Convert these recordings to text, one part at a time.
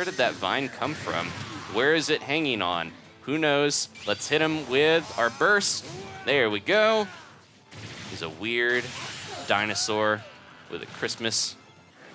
Where did that vine come from? Where is it hanging on? Who knows? Let's hit him with our burst. There we go. He's a weird dinosaur with a Christmas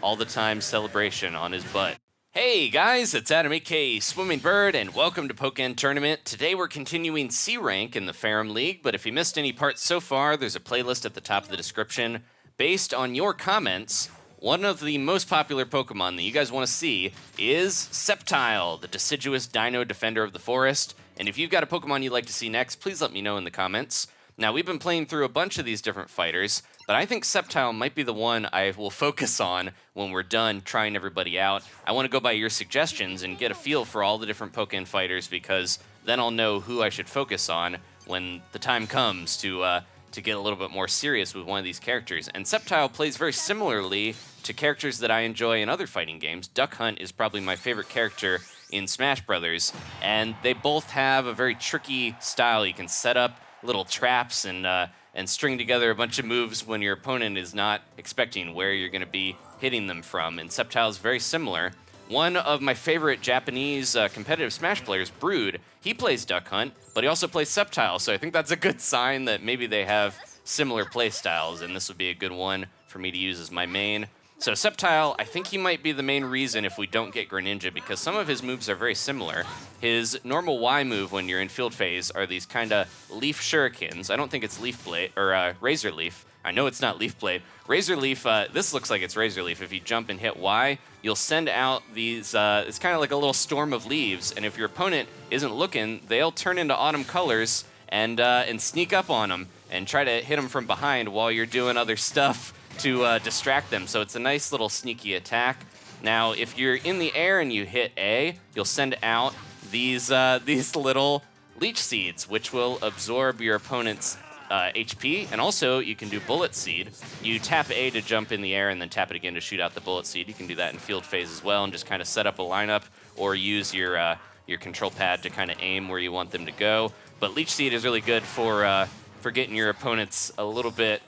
all-the-time celebration on his butt. Hey guys, it's Adam aka Swimming Bird, and welcome to Pokken Tournament. Today we're continuing C rank in the Ferrum League, but if you missed any parts so far, there's a playlist at the top of the description. Based on your comments, one of the most popular Pokemon that you guys want to see is Sceptile, the deciduous dino defender of the forest. And if you've got a Pokemon you'd like to see next, please let me know in the comments. Now, we've been playing through a bunch of these different fighters, but I think Sceptile might be the one I will focus on when we're done trying everybody out. I want to go by your suggestions and get a feel for all the different Pokken fighters, because then I'll know who I should focus on when the time comes to get a little bit more serious with one of these characters. And Sceptile plays very similarly to characters that I enjoy in other fighting games. Duck Hunt is probably my favorite character in Smash Brothers, and they both have a very tricky style. You can set up little traps and string together a bunch of moves when your opponent is not expecting where you're going to be hitting them from. And Sceptile is very similar. One of my favorite Japanese competitive Smash players, Brood, he plays Duck Hunt, but he also plays Sceptile, so I think that's a good sign that maybe they have similar play styles, and this would be a good one for me to use as my main. So Sceptile, I think he might be the main reason if we don't get Greninja, because some of his moves are very similar. His normal Y move when you're in field phase are these kind of leaf shurikens. I don't think it's leaf blade or razor leaf. I know it's not leaf blade. Razor leaf, this looks like it's razor leaf. If you jump and hit Y, you'll send out these, it's kind of like a little storm of leaves, and if your opponent isn't looking, they'll turn into autumn colors and sneak up on them and try to hit them from behind while you're doing other stuff to distract them. So it's a nice little sneaky attack. Now, if you're in the air and you hit A, you'll send out these little leech seeds, which will absorb your opponent's HP, and also you can do bullet seed. You tap A to jump in the air and then tap it again to shoot out the bullet seed. You can do that in field phase as well and just kind of set up a lineup or use your control pad to kind of aim where you want them to go. But leech seed is really good for getting your opponents a little bit,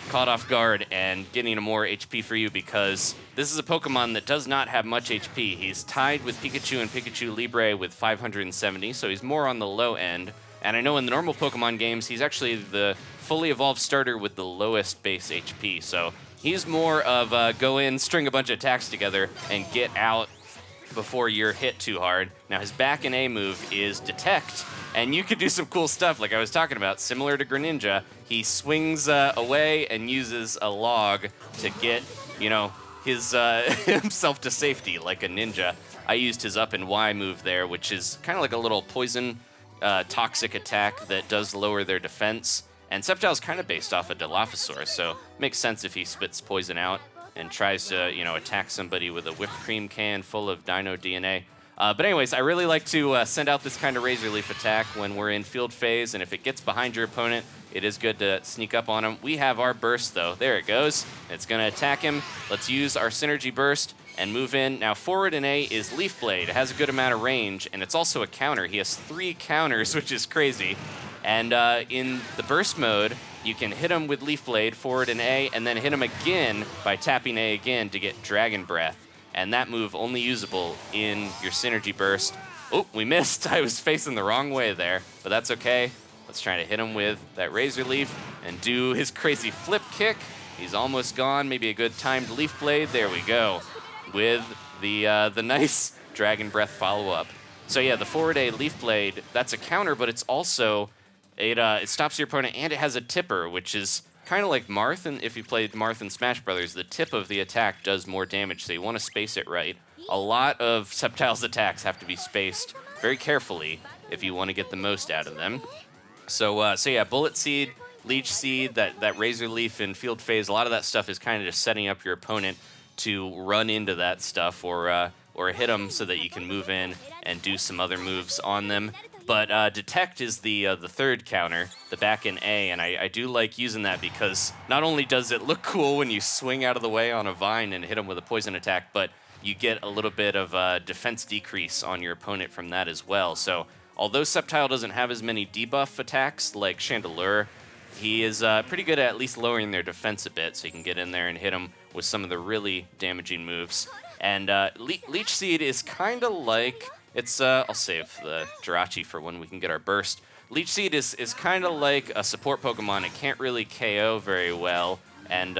caught off guard and getting a more HP for you, because this is a Pokemon that does not have much HP. He's tied with Pikachu and Pikachu Libre with 570, so he's more on the low end. And I know in the normal Pokemon games, he's actually the fully evolved starter with the lowest base HP. So he's more of go in, string a bunch of attacks together, and get out before you're hit too hard. Now his back and A move is Detect, and you could do some cool stuff like I was talking about, similar to Greninja. He swings away and uses a log to get, his himself to safety like a ninja. I used his up and Y move there, which is kind of like a little poison toxic attack that does lower their defense. And Sceptile's kind of based off of Dilophosaurus, so it makes sense if he spits poison out and tries to, attack somebody with a whipped cream can full of dino DNA. But anyways, I really like to send out this kind of razor leaf attack when we're in field phase, and if it gets behind your opponent, it is good to sneak up on him. We have our burst, though. There it goes. It's going to attack him. Let's use our synergy burst and move in. Now, forward in A is Leaf Blade. It has a good amount of range, and it's also a counter. He has 3 counters, which is crazy. And in the burst mode, you can hit him with Leaf Blade, forward in A, and then hit him again by tapping A again to get Dragon Breath. And that move only usable in your synergy burst. Oh, we missed. I was facing the wrong way there, but that's okay. Let's try to hit him with that Razor Leaf and do his crazy flip kick. He's almost gone. Maybe a good timed Leaf Blade. There we go. With the nice Dragon Breath follow-up. So yeah, the forward A Leaf Blade, that's a counter, but it's also, it stops your opponent, and it has a tipper, which is kind of like Marth, and if you played Marth in Smash Brothers, the tip of the attack does more damage, so you want to space it right. A lot of Sceptile's attacks have to be spaced very carefully if you want to get the most out of them. So yeah, Bullet Seed, Leech Seed, that Razor Leaf in field phase, a lot of that stuff is kind of just setting up your opponent to run into that stuff or hit them so that you can move in and do some other moves on them. But Detect is the third counter, the back in A, and I do like using that because not only does it look cool when you swing out of the way on a vine and hit them with a poison attack, but you get a little bit of defense decrease on your opponent from that as well. So although Sceptile doesn't have as many debuff attacks like Chandelure, he is pretty good at least lowering their defense a bit, so you can get in there and hit them with some of the really damaging moves. And Leech Seed is kind of like, it's, I'll save the Jirachi for when we can get our burst. Leech Seed is kind of like a support Pokemon. It can't really KO very well, and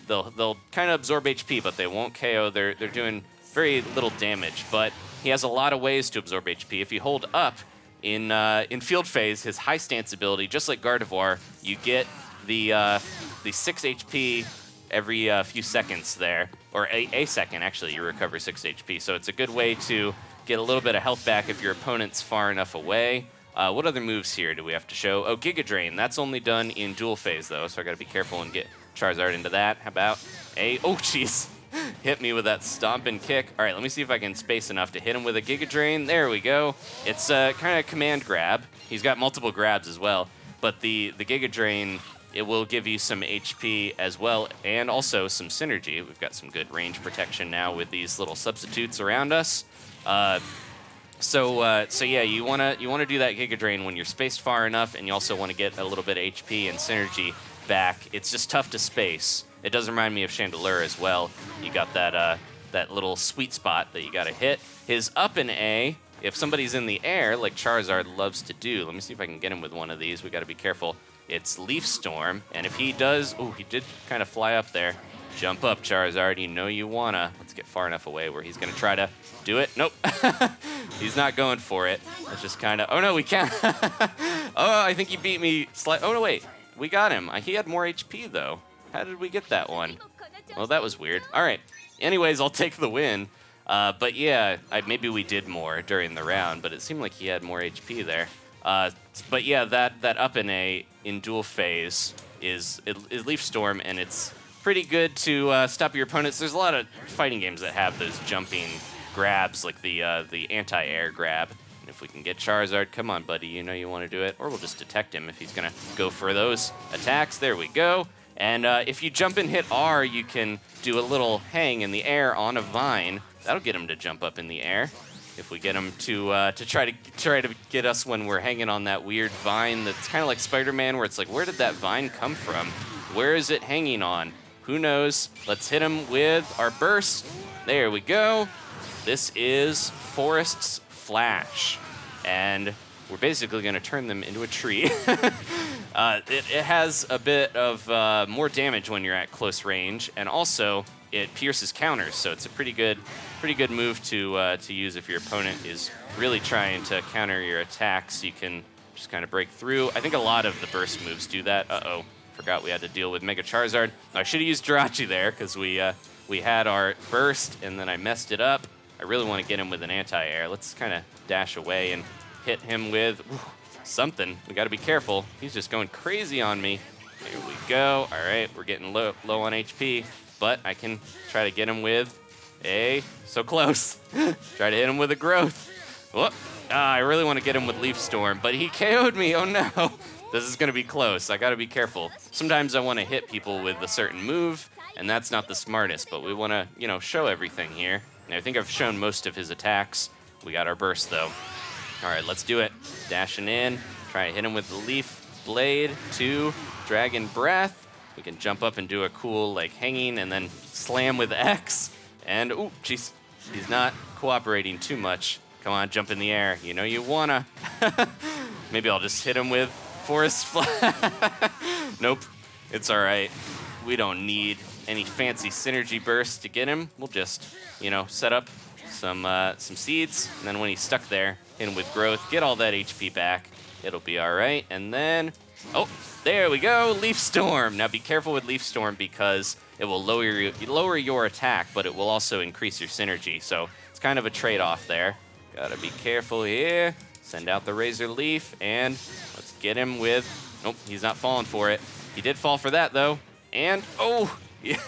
they'll kind of absorb HP, but they won't KO. They're doing very little damage, but he has a lot of ways to absorb HP. If you hold up in field phase, his high stance ability, just like Gardevoir, you get the 6 HP every few seconds there, or a second actually. You recover 6 HP, so it's a good way to get a little bit of health back if your opponent's far enough away. What other moves here do we have to show? Oh, Giga Drain. That's only done in dual phase, though, so I got to be careful and get Charizard into that. How about a... Oh, jeez. Hit me with that stomping kick. All right, let me see if I can space enough to hit him with a Giga Drain. There we go. It's kind of command grab. He's got multiple grabs as well, but the Giga Drain, it will give you some HP as well, and also some synergy. We've got some good range protection now with these little substitutes around us. So yeah, you wanna do that Giga Drain when you're spaced far enough, and you also want to get a little bit of HP and synergy back. It's just tough to space. It does remind me of Chandelure as well. You got that little sweet spot that you gotta hit. His up and A, if somebody's in the air, like Charizard loves to do. Let me see if I can get him with one of these. We gotta be careful. It's Leaf Storm, and if he does, oh, he did kind of fly up there. Jump up, Charizard, you know you wanna. Let's get far enough away where he's gonna try to do it. Nope, he's not going for it. Let's just kind of, oh no, we can't. Oh, I think he beat me. Oh no, wait, we got him. He had more HP though. How did we get that one? Well, that was weird. All right, anyways, I'll take the win. But yeah, maybe we did more during the round, but it seemed like he had more HP there. But yeah, that up and A in dual phase is Leaf Storm, and it's pretty good to stop your opponents. There's a lot of fighting games that have those jumping grabs, like the anti-air grab. And if we can get Charizard, come on, buddy, you know you want to do it. Or we'll just detect him if he's going to go for those attacks. There we go. And if you jump and hit R, you can do a little hang in the air on a vine. That'll get him to jump up in the air. If we get him to try to get us when we're hanging on that weird vine that's kind of like Spider-Man, where it's like, where did that vine come from? Where is it hanging on? Who knows? Let's hit him with our burst. There we go. This is Forest's Flash, and we're basically going to turn them into a tree. It has a bit of more damage when you're at close range, and also it pierces counters, so it's a pretty good move to use if your opponent is really trying to counter your attacks. You can just kind of break through. I think a lot of the burst moves do that. Uh-oh, forgot we had to deal with Mega Charizard. I should have used Jirachi there, because we had our burst, and then I messed it up. I really want to get him with an anti-air. Let's kind of dash away and hit him with something. We got to be careful. He's just going crazy on me. Here we go. All right, we're getting low on HP, but I can try to get him with so close. Try to hit him with a growth. Whoop. I really want to get him with Leaf Storm, but he KO'd me. Oh no. This is going to be close. I got to be careful. Sometimes I want to hit people with a certain move, and that's not the smartest, but we want to, show everything here. And I think I've shown most of his attacks. We got our burst, though. All right, let's do it. Dashing in. Try to hit him with the Leaf Blade. 2, Dragon Breath. We can jump up and do a cool, hanging, and then slam with X. And, ooh, jeez, he's not cooperating too much. Come on, jump in the air. You know you wanna. Maybe I'll just hit him with Forest Flash. Nope, it's all right. We don't need any fancy synergy bursts to get him. We'll just, set up some seeds, and then when he's stuck there, hit him with growth, get all that HP back. It'll be all right. And then, oh, there we go, Leaf Storm. Now be careful with Leaf Storm because it will lower your attack, but it will also increase your synergy. So it's kind of a trade-off there. Gotta be careful here. Send out the Razor Leaf, and let's get him with, nope, he's not falling for it. He did fall for that though. And, oh, yeah,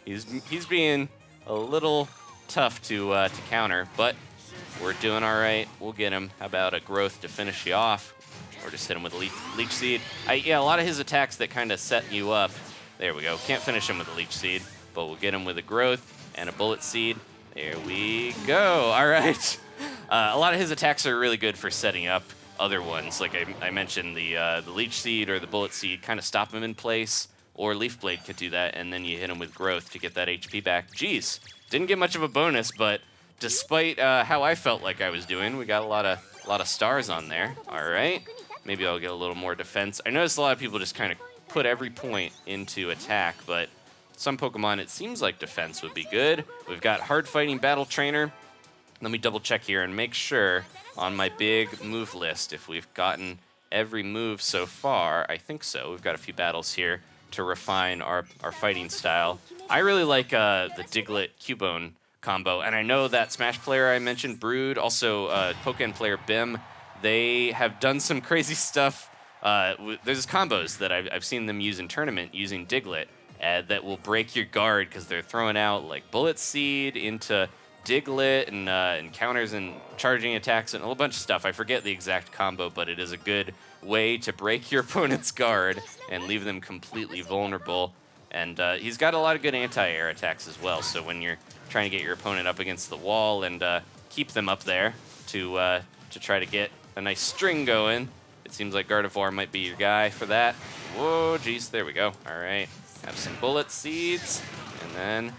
he's being a little tough to counter, but we're doing all right. We'll get him. How about a growth to finish you off? Or just hit him with a Leech Seed. Yeah, a lot of his attacks that kind of set you up. There we go. Can't finish him with a Leech Seed, but we'll get him with a growth and a Bullet Seed. There we go. All right. A lot of his attacks are really good for setting up other ones. Like I mentioned, the Leech Seed or the Bullet Seed kind of stop him in place, or Leaf Blade could do that, and then you hit him with growth to get that HP back. Jeez, Didn't get much of a bonus, but despite how I felt like I was doing, we got a lot of stars on there. All right, maybe I'll get a little more defense. I noticed a lot of people just kind of put every point into attack, but some Pokemon, it seems like defense would be good. We've got Hard Fighting Battle Trainer. Let me double check here and make sure on my big move list if we've gotten every move so far. I think so. We've got a few battles here to refine our fighting style. I really like the Diglett Cubone combo, and I know that Smash player I mentioned, Brood, also Pokken player Bim, they have done some crazy stuff. There's combos that I've seen them use in tournament using Diglett that will break your guard because they're throwing out like Bullet Seed into Diglett and counters and charging attacks and a whole bunch of stuff. I forget the exact combo, but it is a good way to break your opponent's guard and leave them completely vulnerable. And he's got a lot of good anti-air attacks as well, so when you're trying to get your opponent up against the wall and keep them up there to try to get a nice string going, it seems like Gardevoir might be your guy for that. Whoa, geez, there we go. All right, have some Bullet Seeds, and then...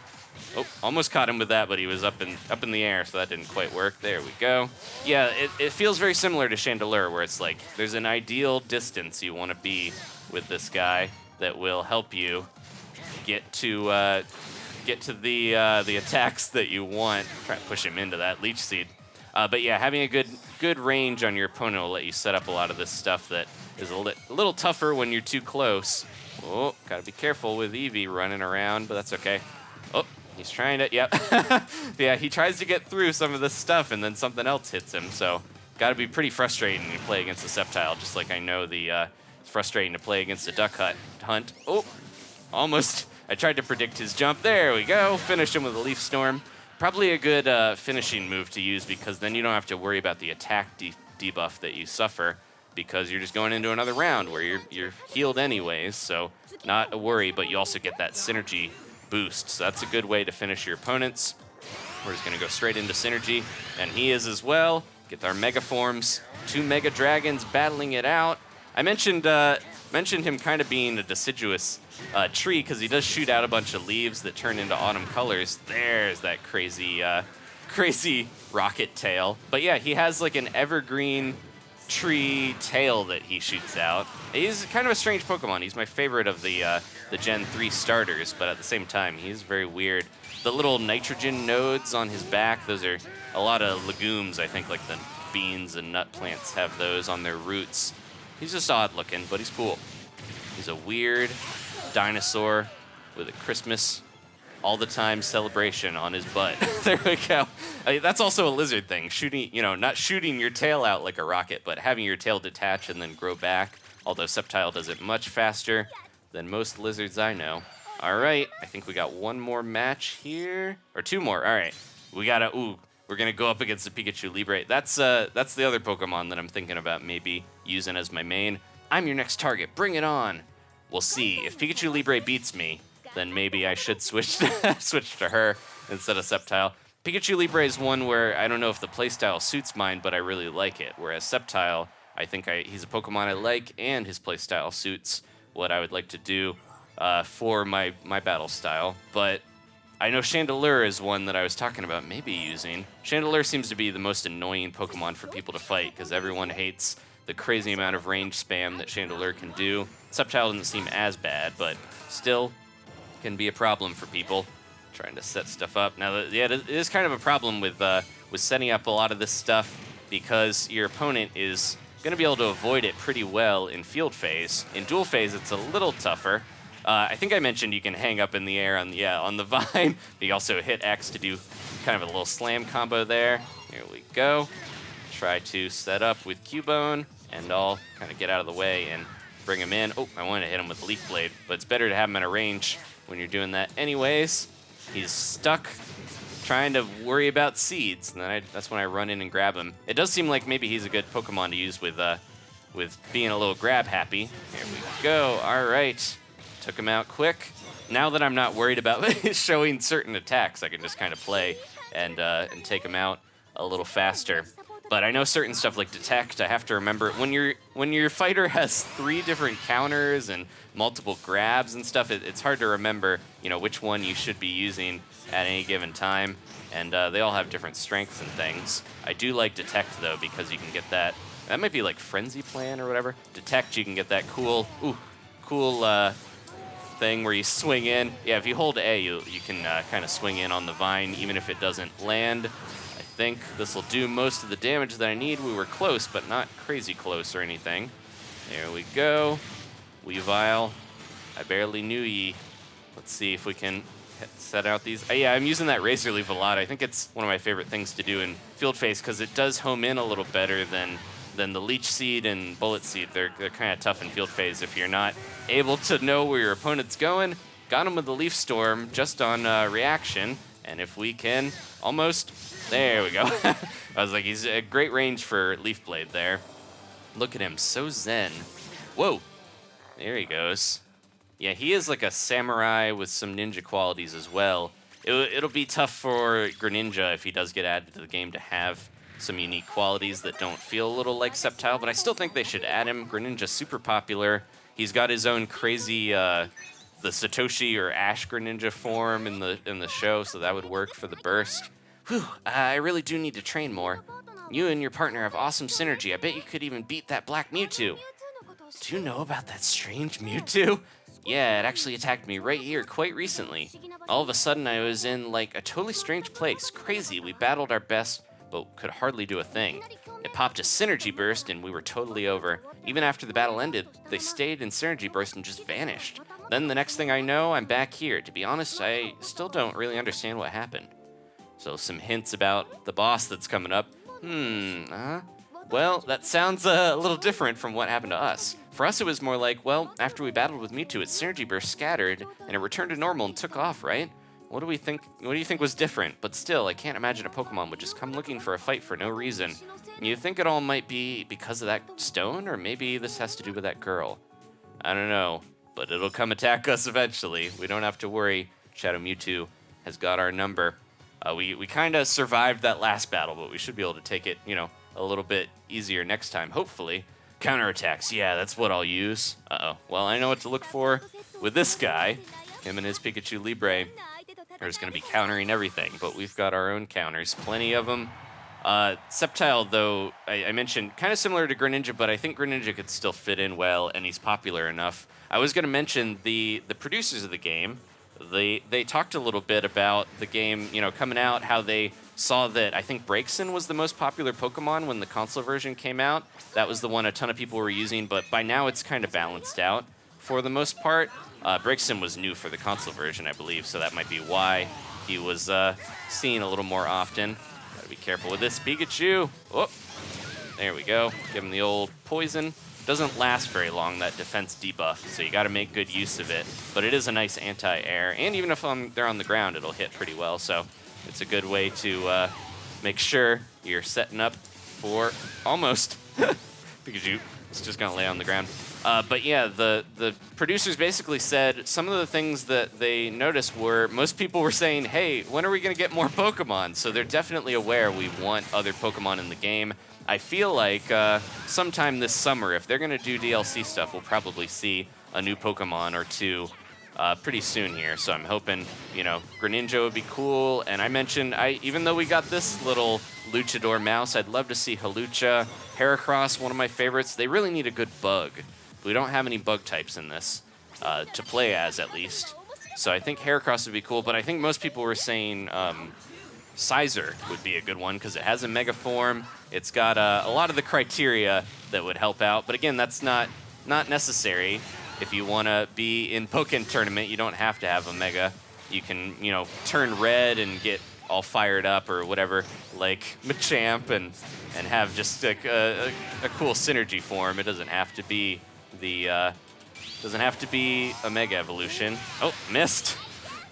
Oh, almost caught him with that, but he was up in the air, so that didn't quite work. There we go. Yeah, it feels very similar to Chandelure, where it's like there's an ideal distance you want to be with this guy that will help you get to the attacks that you want. Try to push him into that Leech Seed. But yeah, having a good range on your opponent will let you set up a lot of this stuff that is a little tougher when you're too close. Oh, gotta be careful with Eevee running around, but that's okay. Oh. He's trying to, yep. Yeah, he tries to get through some of this stuff and then something else hits him. So got to be pretty frustrating to play against a Sceptile, just like I know it's frustrating to play against a Duck Hunt. Oh, almost. I tried to predict his jump. There we go. Finish him with a Leaf Storm. Probably a good finishing move to use because then you don't have to worry about the attack debuff that you suffer because you're just going into another round where you're healed anyways. So not a worry, but you also get that synergy boost. So that's a good way to finish your opponents. We're just going to go straight into synergy, and he is as well. Get our Mega Forms. 2 Mega Dragons battling it out. I mentioned him kind of being a deciduous tree because he does shoot out a bunch of leaves that turn into autumn colors. There's that crazy rocket tail. But yeah, he has like an evergreen tree tail that he shoots out. He's kind of a strange Pokemon. He's my favorite of the Gen 3 starters, but at the same time, he's very weird. The little nitrogen nodes on his back, those are a lot of legumes, I think, like the beans and nut plants have those on their roots. He's just odd looking, but he's cool. He's a weird dinosaur with a Christmas all-the-time celebration on his butt. There we go. That's also a lizard thing. Not shooting your tail out like a rocket, but having your tail detach and then grow back, although Sceptile does it much faster than most lizards I know. All right, I think we got one more match here, or 2 more. All right, we're gonna go up against the Pikachu Libre. That's the other Pokemon that I'm thinking about maybe using as my main. I'm your next target. Bring it on. We'll see. If Pikachu Libre beats me, then maybe I should switch to her instead of Sceptile. Pikachu Libre is one where I don't know if the playstyle suits mine, but I really like it. Whereas Sceptile, I think he's a Pokemon I like, and his playstyle suits what I would like to do for my battle style. But I know Chandelure is one that I was talking about maybe using. Chandelure seems to be the most annoying Pokemon for people to fight because everyone hates the crazy amount of range spam that Chandelure can do. Sceptile doesn't seem as bad, but still can be a problem for people trying to set stuff up. Now, yeah, it is kind of a problem with setting up a lot of this stuff because your opponent is going to be able to avoid it pretty well in field phase. In dual phase, it's a little tougher. I think I mentioned you can hang up in the air on the vine, but you also hit X to do kind of a little slam combo there. Here we go. Try to set up with Cubone, and I'll kind of get out of the way and bring him in. Oh, I wanted to hit him with the Leaf Blade, but it's better to have him at a range when you're doing that anyways. He's stuck trying to worry about seeds, and then that's when I run in and grab him. It does seem like maybe he's a good Pokemon to use with being a little grab happy. Here we go. All right. Took him out quick. Now that I'm not worried about showing certain attacks, I can just kind of play and take him out a little faster. But I know certain stuff like Detect, I have to remember, when you're when your fighter has 3 different counters and multiple grabs and stuff, it's hard to remember, you know, which one you should be using at any given time. And they all have different strengths and things. I do like Detect, though, because you can get that. That might be like Frenzy Plan or whatever. Detect, you can get that cool thing where you swing in. Yeah, if you hold A, you can kind of swing in on the vine, even if it doesn't land. I think this will do most of the damage that I need. We were close, but not crazy close or anything. There we go. Weavile. I barely knew ye. Let's see if we can set out these. Yeah, I'm using that Razor Leaf a lot. I think it's one of my favorite things to do in Field Phase because it does home in a little better than the Leech Seed and Bullet Seed. They're kind of tough in Field Phase if you're not able to know where your opponent's going. Got him with the Leaf Storm just on reaction, and if we can almost, there we go. I was like, he's a great range for Leaf Blade there. Look at him, so zen. Whoa, there he goes. Yeah, he is like a samurai with some ninja qualities as well. It'll be tough for Greninja if he does get added to the game to have some unique qualities that don't feel a little like Sceptile, but I still think they should add him. Greninja's super popular. He's got his own crazy, the Satoshi or Ash Greninja form in the show, so that would work for the burst. Whew, I really do need to train more. You and your partner have awesome synergy. I bet you could even beat that black Mewtwo. Do you know about that strange Mewtwo? Yeah, it actually attacked me right here quite recently. All of a sudden, I was in, like, a totally strange place. Crazy. We battled our best, but could hardly do a thing. It popped a Synergy Burst, and we were totally over. Even after the battle ended, they stayed in Synergy Burst and just vanished. Then the next thing I know, I'm back here. To be honest, I still don't really understand what happened. So some hints about the boss that's coming up. Well, that sounds a little different from what happened to us. For us, it was more like, well, after we battled with Mewtwo, its Synergy Burst scattered, and it returned to normal and took off, right? What do you think was different? But still, I can't imagine a Pokemon would just come looking for a fight for no reason. You think it all might be because of that stone, or maybe this has to do with that girl? I don't know, but it'll come attack us eventually. We don't have to worry. Shadow Mewtwo has got our number. We kind of survived that last battle, but we should be able to take it, you know, a little bit easier next time, hopefully. Counterattacks, yeah, that's what I'll use. Uh-oh. Well, I know what to look for with this guy. Him and his Pikachu Libre are just going to be countering everything, but we've got our own counters, plenty of them. Sceptile, though, I mentioned, kind of similar to Greninja, but I think Greninja could still fit in well, and he's popular enough. I was going to mention the producers of the game. They talked a little bit about the game, you know, coming out, how they saw that I think Braixen was the most popular Pokemon when the console version came out. That was the one a ton of people were using, but by now it's kind of balanced out for the most part. Braixen was new for the console version, I believe, so that might be why he was seen a little more often. Gotta be careful with this Pikachu. Oh, there we go. Give him the old poison. Doesn't last very long, that defense debuff, so you gotta make good use of it. But it is a nice anti-air, and even if they're on the ground, it'll hit pretty well, so it's a good way to make sure you're setting up for almost Pikachu. It's just gonna lay on the ground. But yeah, the producers basically said some of the things that they noticed were most people were saying, hey, when are we gonna get more Pokemon? So they're definitely aware we want other Pokemon in the game. I feel like sometime this summer, if they're gonna do DLC stuff, we'll probably see a new Pokemon or two pretty soon here. So I'm hoping, you know, Greninja would be cool. And I mentioned, even though we got this little Luchador mouse, I'd love to see Hawlucha. Heracross, one of my favorites. They really need a good bug. We don't have any bug types in this to play as, at least. So I think Heracross would be cool, but I think most people were saying Sizer would be a good one because it has a Mega form. It's got a lot of the criteria that would help out, but again, that's not necessary. If you want to be in Pokken Tournament, you don't have to have a Mega. You can, you know, turn red and get all fired up or whatever, like Machamp, and have just a cool synergy form. It doesn't have to be a Mega Evolution. Oh, missed.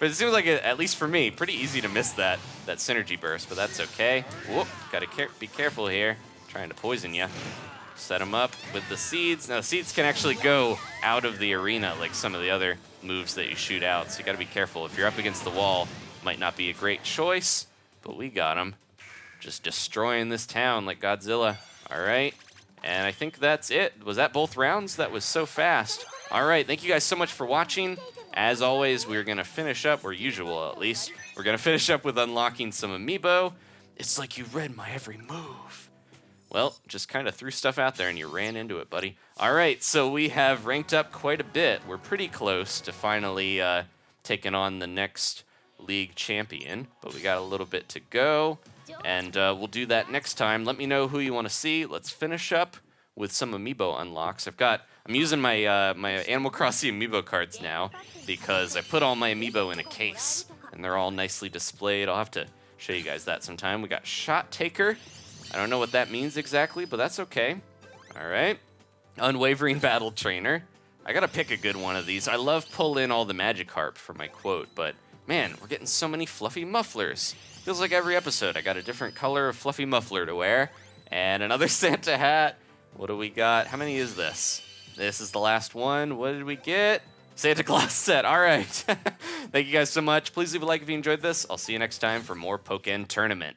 But it seems like, at least for me, pretty easy to miss that synergy burst, but that's okay. Whoop, gotta be careful here. Trying to poison you. Set them up with the seeds. Now, the seeds can actually go out of the arena like some of the other moves that you shoot out, so you gotta be careful. If you're up against the wall, might not be a great choice, but we got them. Just destroying this town like Godzilla. All right, And I think that's it. Was that both rounds? That was so fast. All right, thank you guys so much for watching. As always, we're going to finish up, or usual at least, we're going to finish up with unlocking some Amiibo. It's like you read my every move. Well, just kind of threw stuff out there and you ran into it, buddy. All right, so we have ranked up quite a bit. We're pretty close to finally taking on the next league champion, but we got a little bit to go, and we'll do that next time. Let me know who you want to see. Let's finish up with some Amiibo unlocks. I'm using my my Animal Crossing Amiibo cards now because I put all my Amiibo in a case, and they're all nicely displayed. I'll have to show you guys that sometime. We got Shot Taker. I don't know what that means exactly, but that's okay. All right. Unwavering Battle Trainer. I gotta pick a good one of these. I love pull in all the Magikarp for my quote, but man, we're getting so many fluffy mufflers. Feels like every episode I got a different color of fluffy muffler to wear. And another Santa hat. What do we got? How many is this? This is the last one. What did we get? Santa Claus set. All right. Thank you guys so much. Please leave a like if you enjoyed this. I'll see you next time for more Pokken Tournament.